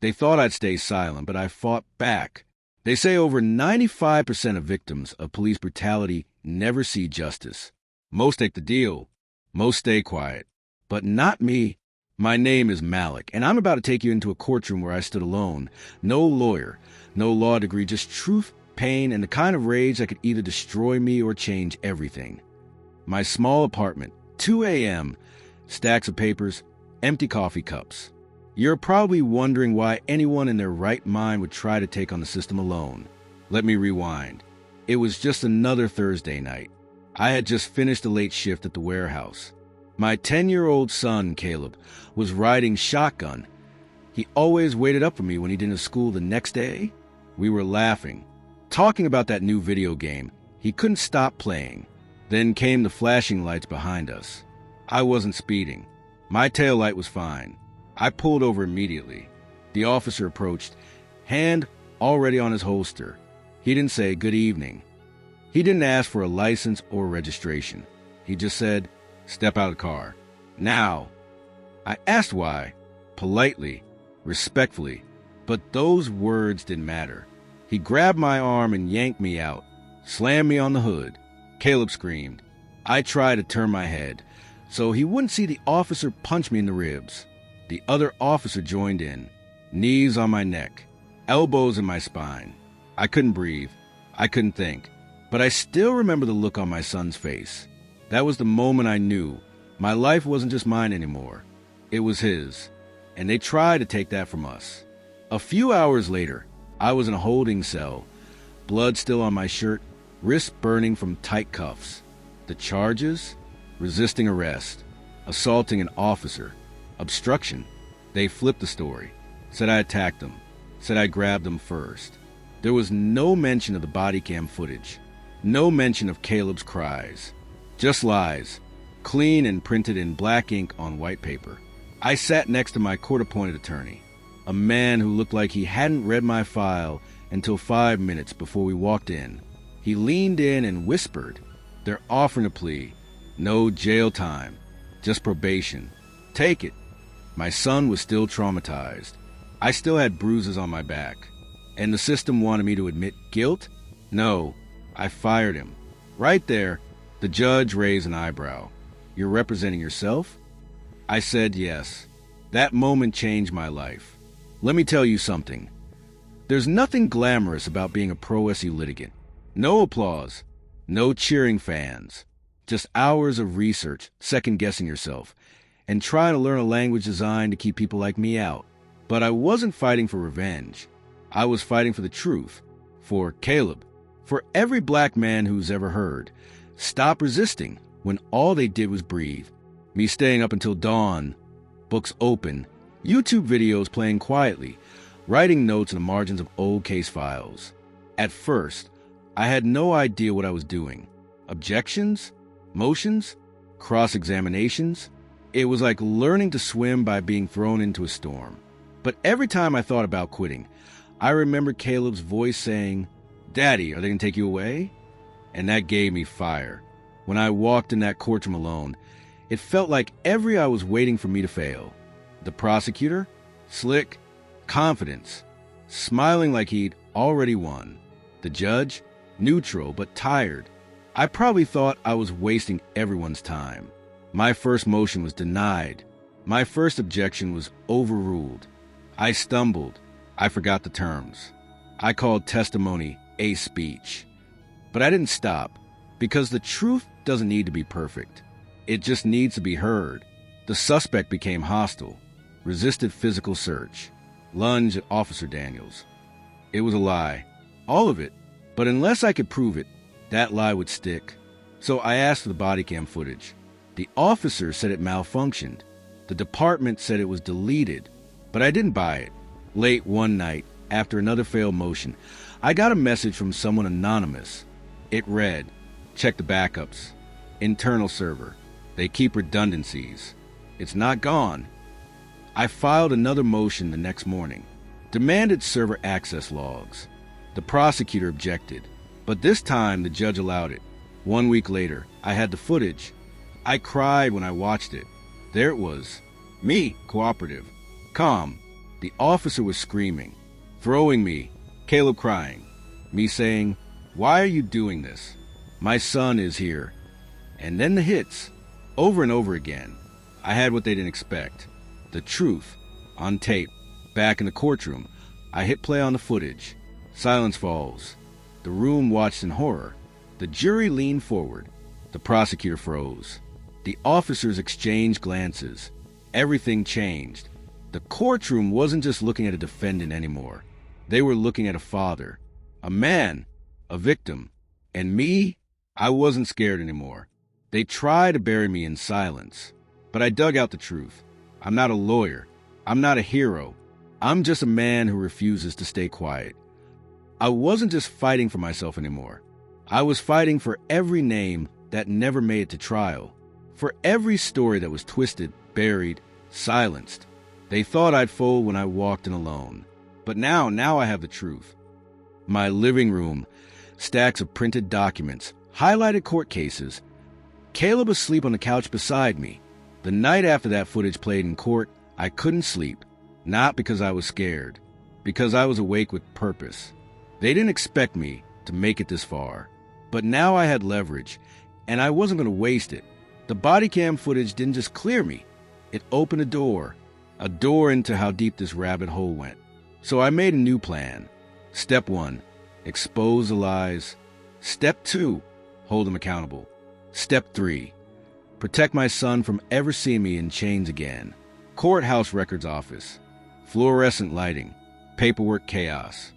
They thought I'd stay silent, but I fought back. They say over 95% of victims of police brutality never see justice. Most take the deal. Most stay quiet. But not me. My name is Malik, and I'm about to take you into a courtroom where I stood alone. No lawyer, no law degree, just truth, pain, and the kind of rage that could either destroy me or change everything. My small apartment, 2 a.m., stacks of papers, empty coffee cups. You're probably wondering why anyone in their right mind would try to take on the system alone. Let me rewind. It was just another Thursday night. I had just finished a late shift at the warehouse. My 10-year-old son, Caleb, was riding shotgun. He always waited up for me when he didn't have school the next day. We were laughing, talking about that new video game. He couldn't stop playing. Then came the flashing lights behind us. I wasn't speeding. My taillight was fine. I pulled over immediately. The officer approached, hand already on his holster. He didn't say good evening. He didn't ask for a license or registration. He just said, "Step out of the car. Now." I asked why, politely, respectfully, but those words didn't matter. He grabbed my arm and yanked me out, slammed me on the hood. Caleb screamed. I tried to turn my head so he wouldn't see the officer punch me in the ribs. The other officer joined in, knees on my neck, elbows in my spine. I couldn't breathe. I couldn't think. But I still remember the look on my son's face. That was the moment I knew my life wasn't just mine anymore. It was his. And they tried to take that from us. A few hours later, I was in a holding cell, blood still on my shirt, wrists burning from tight cuffs. The charges? Resisting arrest, assaulting an officer, obstruction. They flipped the story, said I attacked them, said I grabbed them first. There was no mention of the body cam footage, no mention of Caleb's cries. Just lies, clean and printed in black ink on white paper. I sat next to my court-appointed attorney, a man who looked like he hadn't read my file until 5 minutes before we walked in. He leaned in and whispered, "They're offering a plea. No jail time, just probation. Take it." My son was still traumatized. I still had bruises on my back. And the system wanted me to admit guilt? No, I fired him. Right there, the judge raised an eyebrow. "You're representing yourself?" I said yes. That moment changed my life. Let me tell you something. There's nothing glamorous about being a pro SU litigant. No applause, no cheering fans. Just hours of research, second-guessing yourself, and trying to learn a language designed to keep people like me out. But I wasn't fighting for revenge. I was fighting for the truth. For Caleb. For every black man who's ever heard. Stop resisting when all they did was breathe. Me staying up until dawn, books open, YouTube videos playing quietly, writing notes in the margins of old case files. At first, I had no idea what I was doing. Objections? Motions? Cross-examinations? It was like learning to swim by being thrown into a storm. But every time I thought about quitting, I remembered Caleb's voice saying, "Daddy, are they going to take you away?" And that gave me fire. When I walked in that courtroom alone, it felt like every eye was waiting for me to fail. The prosecutor? Slick. Confidence. Smiling like he'd already won. The judge? Neutral but tired. I probably thought I was wasting everyone's time. My first motion was denied. My first objection was overruled. I stumbled. I forgot the terms. I called testimony a speech. But I didn't stop, because the truth doesn't need to be perfect. It just needs to be heard. The suspect became hostile, resisted physical search, lunged at Officer Daniels. It was a lie. All of it. But unless I could prove it, that lie would stick. So I asked for the body cam footage. The officer said it malfunctioned. The department said it was deleted. But I didn't buy it. Late one night, after another failed motion, I got a message from someone anonymous. It read, "Check the backups. Internal server. They keep redundancies. It's not gone." I filed another motion the next morning. Demanded server access logs. The prosecutor objected. But this time, the judge allowed it. 1 week later, I had the footage. I cried when I watched it. There it was. Me, cooperative. Calm. The officer was screaming, throwing me, Caleb crying, me saying, "Why are you doing this? My son is here." And then the hits, over and over again. I had what they didn't expect. The truth, on tape, back in the courtroom. I hit play on the footage. Silence falls. The room watched in horror. The jury leaned forward. The prosecutor froze. The officers exchanged glances. Everything changed. The courtroom wasn't just looking at a defendant anymore. They were looking at a father, a man, a victim. And me, I wasn't scared anymore. They tried to bury me in silence, but I dug out the truth. I'm not a lawyer. I'm not a hero. I'm just a man who refuses to stay quiet. I wasn't just fighting for myself anymore. I was fighting for every name that never made it to trial, for every story that was twisted, buried, silenced. They thought I'd fold when I walked in alone. But now I have the truth. My living room, stacks of printed documents, highlighted court cases. Caleb asleep on the couch beside me. The night after that footage played in court, I couldn't sleep. Not because I was scared, because I was awake with purpose. They didn't expect me to make it this far. But now I had leverage, and I wasn't going to waste it. The body cam footage didn't just clear me. It opened a door into how deep this rabbit hole went. So I made a new plan. Step 1, expose the lies. Step 2, hold them accountable. Step 3, protect my son from ever seeing me in chains again. Courthouse records office, fluorescent lighting, paperwork chaos.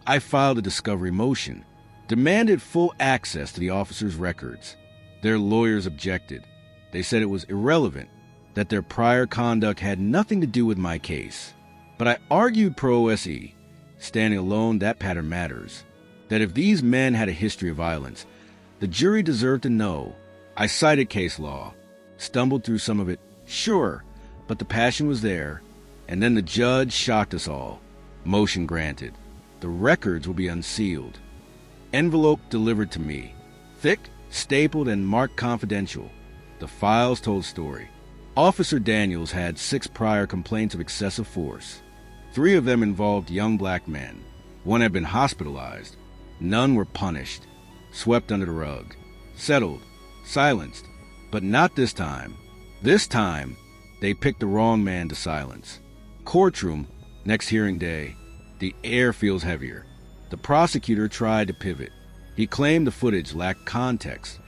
I filed a discovery motion, demanded full access to the officers' records. Their lawyers objected. They said it was irrelevant, that their prior conduct had nothing to do with my case. But I argued pro SE, standing alone, that pattern matters. That if these men had a history of violence, the jury deserved to know. I cited case law, stumbled through some of it, sure, but the passion was there. And then the judge shocked us all. Motion granted. The records will be unsealed. Envelope delivered to me. Thick, stapled, and marked confidential. The files told story. Officer Daniels had 6 prior complaints of excessive force. 3 of them involved young black men. 1 had been hospitalized. None were punished. Swept under the rug. Settled. Silenced. But not this time. This time, they picked the wrong man to silence. Courtroom, next hearing day. The air feels heavier. The prosecutor tried to pivot. He claimed the footage lacked context,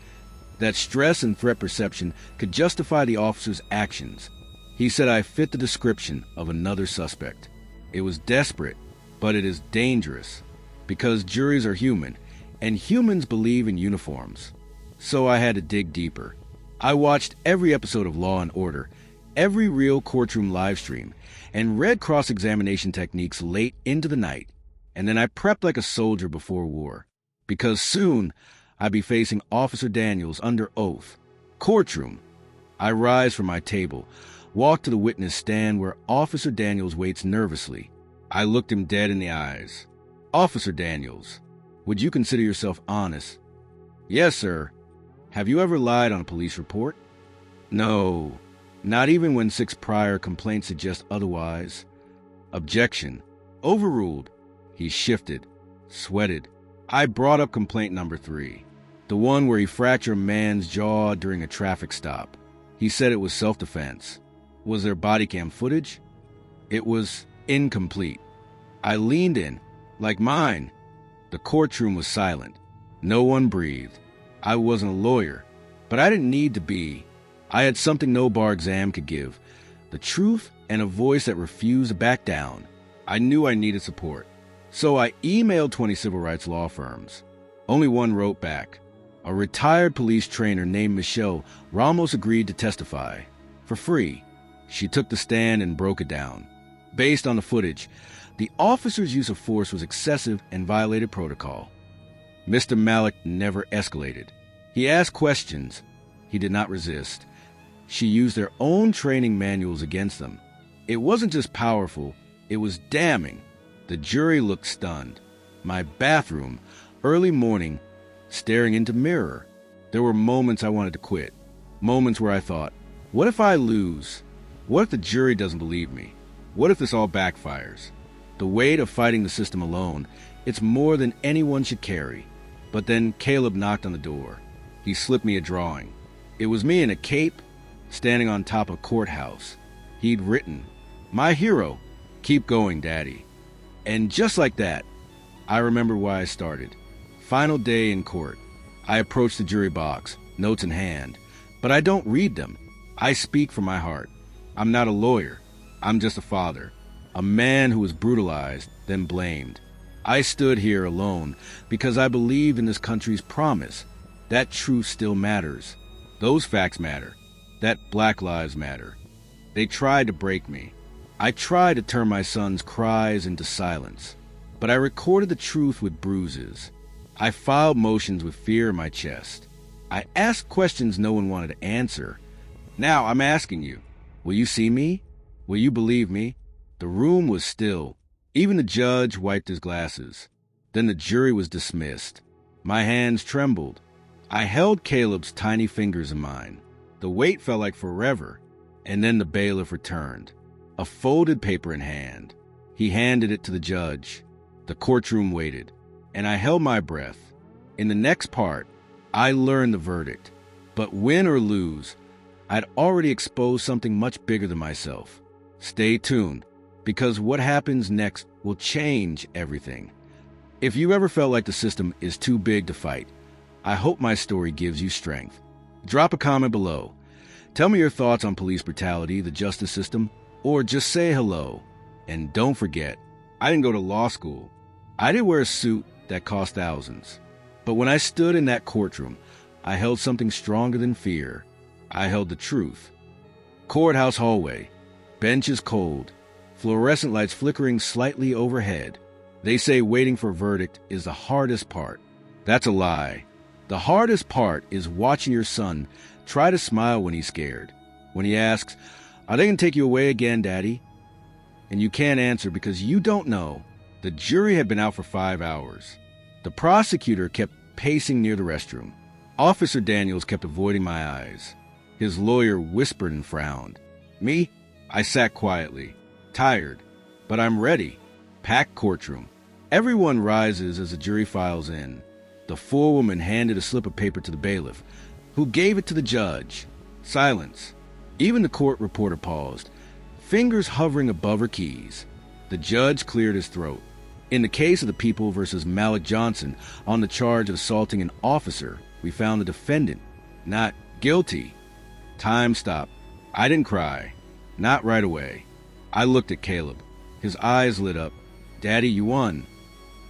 that stress and threat perception could justify the officer's actions. He said I fit the description of another suspect. It was desperate, but it is dangerous, because juries are human, and humans believe in uniforms. So I had to dig deeper. I watched every episode of Law and Order, every real courtroom live stream, and read cross-examination techniques late into the night. And then I prepped like a soldier before war, because soon I'd be facing Officer Daniels under oath. Courtroom. I rise from my table, walk to the witness stand where Officer Daniels waits nervously. I looked him dead in the eyes. "Officer Daniels, would you consider yourself honest?" "Yes, sir." "Have you ever lied on a police report?" "No, not even when 6 prior complaints suggest otherwise." Objection. Overruled. He shifted, sweated. I brought up complaint number 3, the one where he fractured a man's jaw during a traffic stop. He said it was self-defense. Was there body cam footage? It was incomplete. I leaned in, like mine. The courtroom was silent. No one breathed. I wasn't a lawyer, but I didn't need to be. I had something no bar exam could give, the truth and a voice that refused to back down. I knew I needed support. So I emailed 20 civil rights law firms. Only one wrote back. A retired police trainer named Michelle Ramos agreed to testify. For free. She took the stand and broke it down. Based on the footage, the officer's use of force was excessive and violated protocol. Mr. Malik never escalated. He asked questions. He did not resist. She used their own training manuals against them. It wasn't just powerful, it was damning. The jury looked stunned. My bathroom, early morning, staring into mirror. There were moments I wanted to quit. Moments where I thought, what if I lose? What if the jury doesn't believe me? What if this all backfires? The weight of fighting the system alone, it's more than anyone should carry. But then Caleb knocked on the door. He slipped me a drawing. It was me in a cape, standing on top of a courthouse. He'd written, "My hero, keep going, Daddy." And just like that, I remember why I started. Final day in court. I approach the jury box, notes in hand. But I don't read them. I speak from my heart. I'm not a lawyer. I'm just a father. A man who was brutalized, then blamed. I stood here alone because I believed in this country's promise. That truth still matters. Those facts matter. That Black lives matter. They tried to break me. I tried to turn my son's cries into silence. But I recorded the truth with bruises. I filed motions with fear in my chest. I asked questions no one wanted to answer. Now I'm asking you, will you see me? Will you believe me? The room was still. Even the judge wiped his glasses. Then the jury was dismissed. My hands trembled. I held Caleb's tiny fingers in mine. The wait felt like forever. And then the bailiff returned, a folded paper in hand. He handed it to the judge. The courtroom waited, and I held my breath. In the next part, I learned the verdict. But win or lose, I'd already exposed something much bigger than myself. Stay tuned, because what happens next will change everything. If you ever felt like the system is too big to fight, I hope my story gives you strength. Drop a comment below. Tell me your thoughts on police brutality, the justice system, or just say hello. And don't forget, I didn't go to law school. I didn't wear a suit that cost thousands. But when I stood in that courtroom, I held something stronger than fear. I held the truth. Courthouse hallway. Benches cold. Fluorescent lights flickering slightly overhead. They say waiting for a verdict is the hardest part. That's a lie. The hardest part is watching your son try to smile when he's scared. When he asks, "Are they going to take you away again, Daddy?" And you can't answer because you don't know. The jury had been out for 5 hours. The prosecutor kept pacing near the restroom. Officer Daniels kept avoiding my eyes. His lawyer whispered and frowned. Me? I sat quietly, tired, but I'm ready. Packed courtroom. Everyone rises as the jury files in. The forewoman handed a slip of paper to the bailiff, who gave it to the judge. Silence. Even the court reporter paused, fingers hovering above her keys. The judge cleared his throat. In the case of the People versus Malik Johnson on the charge of assaulting an officer, we found the defendant not guilty. Time stopped. I didn't cry. Not right away. I looked at Caleb. His eyes lit up. "Daddy, you won."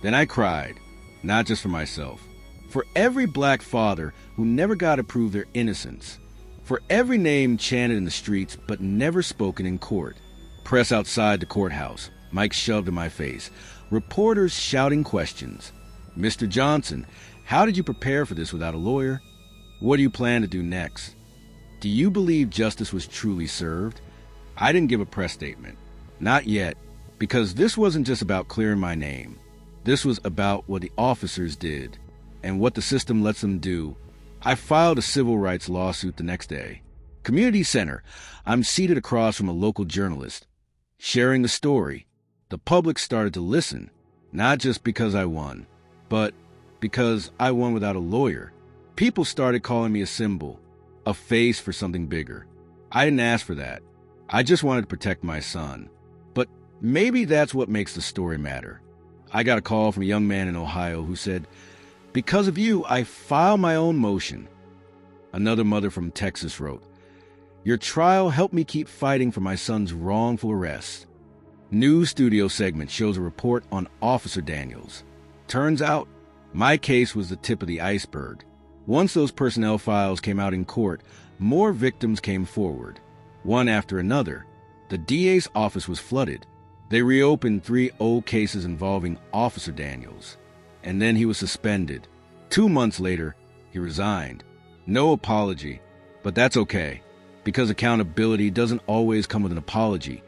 Then I cried, not just for myself. For every black father who never got to prove their innocence. For every name chanted in the streets but never spoken in court. Press outside the courthouse. Mike shoved in my face. Reporters shouting questions. "Mr. Johnson, how did you prepare for this without a lawyer? What do you plan to do next? Do you believe justice was truly served?" I didn't give a press statement. Not yet, because this wasn't just about clearing my name. This was about what the officers did and what the system lets them do. I filed a civil rights lawsuit the next day. Community center. I'm seated across from a local journalist, sharing the story. The public started to listen, not just because I won, but because I won without a lawyer. People started calling me a symbol, a face for something bigger. I didn't ask for that. I just wanted to protect my son. But maybe that's what makes the story matter. I got a call from a young man in Ohio who said, "Because of you, I filed my own motion." Another mother from Texas wrote, "Your trial helped me keep fighting for my son's wrongful arrest." News studio segment shows a report on Officer Daniels. Turns out, my case was the tip of the iceberg. Once those personnel files came out in court, more victims came forward. One after another. The DA's office was flooded. They reopened 3 old cases involving Officer Daniels. And then he was suspended. 2 months later, he resigned. No apology, but that's okay, because accountability doesn't always come with an apology.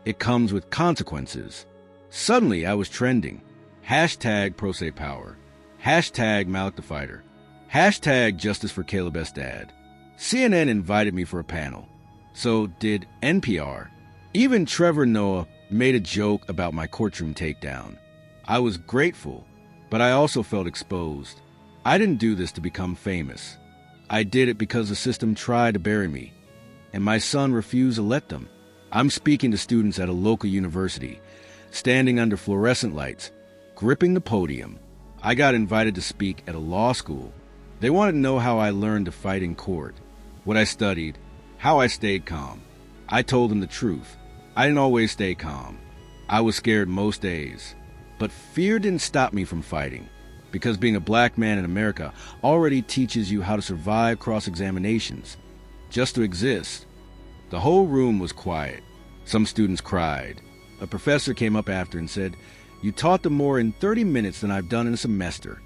It comes with consequences. Suddenly, I was trending. Hashtag Pro Se Power. Hashtag Malik the Fighter. Hashtag Justice for Caleb S. Dad. CNN invited me for a panel. So did NPR. Even Trevor Noah made a joke about my courtroom takedown. I was grateful, but I also felt exposed. I didn't do this to become famous. I did it because the system tried to bury me, and my son refused to let them. I'm speaking to students at a local university, standing under fluorescent lights, gripping the podium. I got invited to speak at a law school. They wanted to know how I learned to fight in court, what I studied, how I stayed calm. I told them the truth. I didn't always stay calm. I was scared most days. But fear didn't stop me from fighting, because being a black man in America already teaches you how to survive cross-examinations, just to exist. The whole room was quiet. Some students cried. A professor came up after and said, "You taught them more in 30 minutes than I've done in a semester."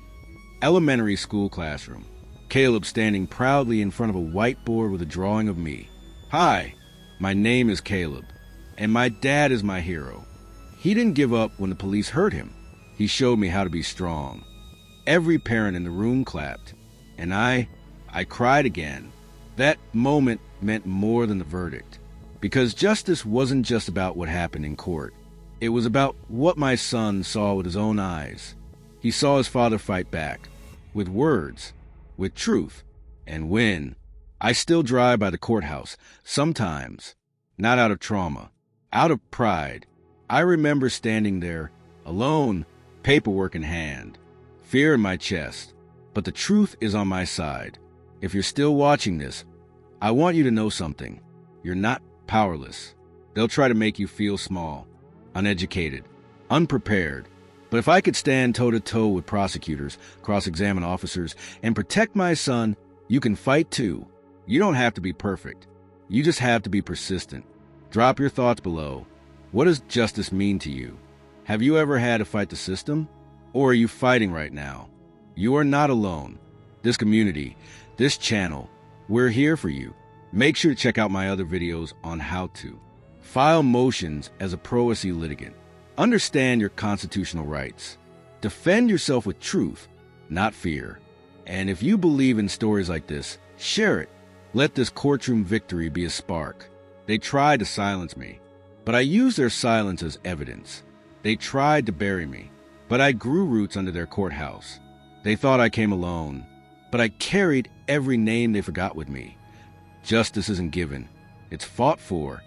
Elementary school classroom. Caleb standing proudly in front of a whiteboard with a drawing of me. "Hi, my name is Caleb, and my dad is my hero. He didn't give up when the police hurt him. He showed me how to be strong." Every parent in the room clapped, and I cried again. That moment meant more than the verdict, because justice wasn't just about what happened in court. It was about what my son saw with his own eyes. He saw his father fight back, with words, with truth, and win. I still drive by the courthouse, sometimes, not out of trauma, out of pride. I remember standing there, alone, paperwork in hand, fear in my chest, but the truth is on my side. If you're still watching this, I want you to know something. You're not powerless. They'll try to make you feel small, uneducated, unprepared. But if I could stand toe-to-toe with prosecutors, cross-examine officers, and protect my son, you can fight too. You don't have to be perfect. You just have to be persistent. Drop your thoughts below. What does justice mean to you? Have you ever had to fight the system? Or are you fighting right now? You are not alone. This community, this channel, we're here for you. Make sure to check out my other videos on how to file motions as a pro se litigant. Understand your constitutional rights. Defend yourself with truth, not fear. And if you believe in stories like this, share it. Let this courtroom victory be a spark. They tried to silence me, but I used their silence as evidence. They tried to bury me, but I grew roots under their courthouse. They thought I came alone, but I carried every name they forgot with me. Justice isn't given. It's fought for,